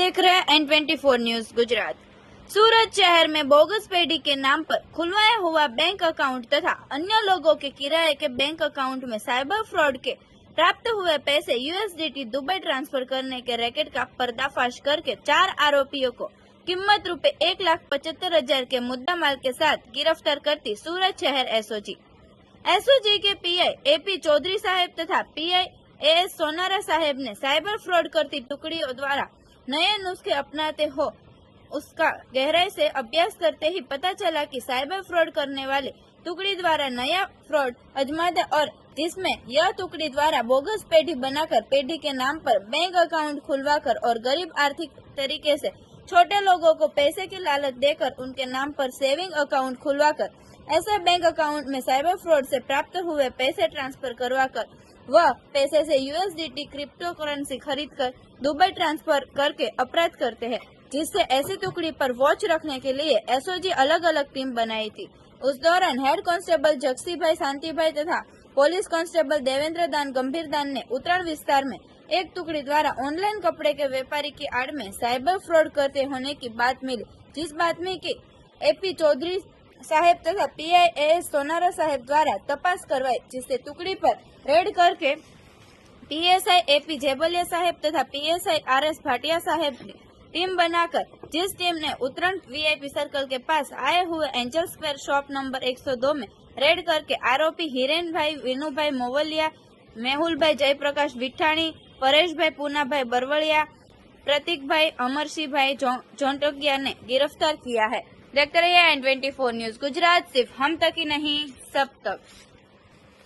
देख रहे हैं N24 न्यूज गुजरात। सूरत शहर में बोगस पेडी के नाम पर खुलवाया हुआ बैंक अकाउंट तथा अन्य लोगों के किराए के बैंक अकाउंट में साइबर फ्रॉड के प्राप्त हुए पैसे USDT दुबई ट्रांसफर करने के रैकेट का पर्दाफाश करके 4 आरोपियों को कीमत रुपए 1,75,000 के मुद्दामाल के साथ गिरफ्तार करती सूरत शहर एसओजी के PI AP चौधरी साहेब तथा PI AS सोनारा साहेब ने साइबर फ्रॉड करती टुकड़ियों द्वारा नए नुस्खे अपनाते हो उसका गहराई से अभ्यास करते ही पता चला कि साइबर फ्रॉड करने वाले टुकड़ी द्वारा नया फ्रॉड आजमाया और जिसमें यह टुकड़ी द्वारा बोगस पेडी बनाकर पेडी के नाम पर बैंक अकाउंट खुलवाकर और गरीब आर्थिक तरीके से छोटे लोगों को पैसे की लालच देकर उनके नाम पर सेविंग अकाउंट खुलवाकर ऐसे बैंक अकाउंट में साइबर फ्रॉड से प्राप्त हुए पैसे ट्रांसफर करवाकर वह पैसे से USDT क्रिप्टो करेंसी खरीद कर दुबई ट्रांसफर करके अपराध करते हैं, जिससे ऐसी टुकड़ी पर वॉच रखने के लिए एसओजी अलग अलग टीम बनाई थी। उस दौरान हेड कांस्टेबल जगसी भाई शांति भाई तथा पुलिस कांस्टेबल देवेंद्र दान गंभीर दान ने उतराण विस्तार में एक टुकड़ी द्वारा ऑनलाइन कपड़े के व्यापारी की आड़ में साइबर फ्रॉड करते होने की बात मिली, जिस बातमी की AP चौधरी साहेब तथा PI AS सोनारा साहेब द्वारा तपास करवाई, जिससे टुकड़ी पर रेड करके PSI AP जेबलिया साहेब तथा PSI RS भाटिया साहेब ने टीम बनाकर जिस टीम ने उत्तरायण VIP सर्कल के पास आए हुए एंजल स्क्वायर शॉप नंबर 102 में रेड करके आरोपी हिरेन भाई, विनू भाई मोवलिया, मेहुल भाई जयप्रकाश विठाणी, परेश भाई पूना भाई बरवलिया, प्रतीक भाई अमरसिंह भाई जोंटगिया ने गिरफ्तार किया है। देखते रहिए N24 न्यूज गुजरात, सिर्फ हम तक ही नहीं सब तक।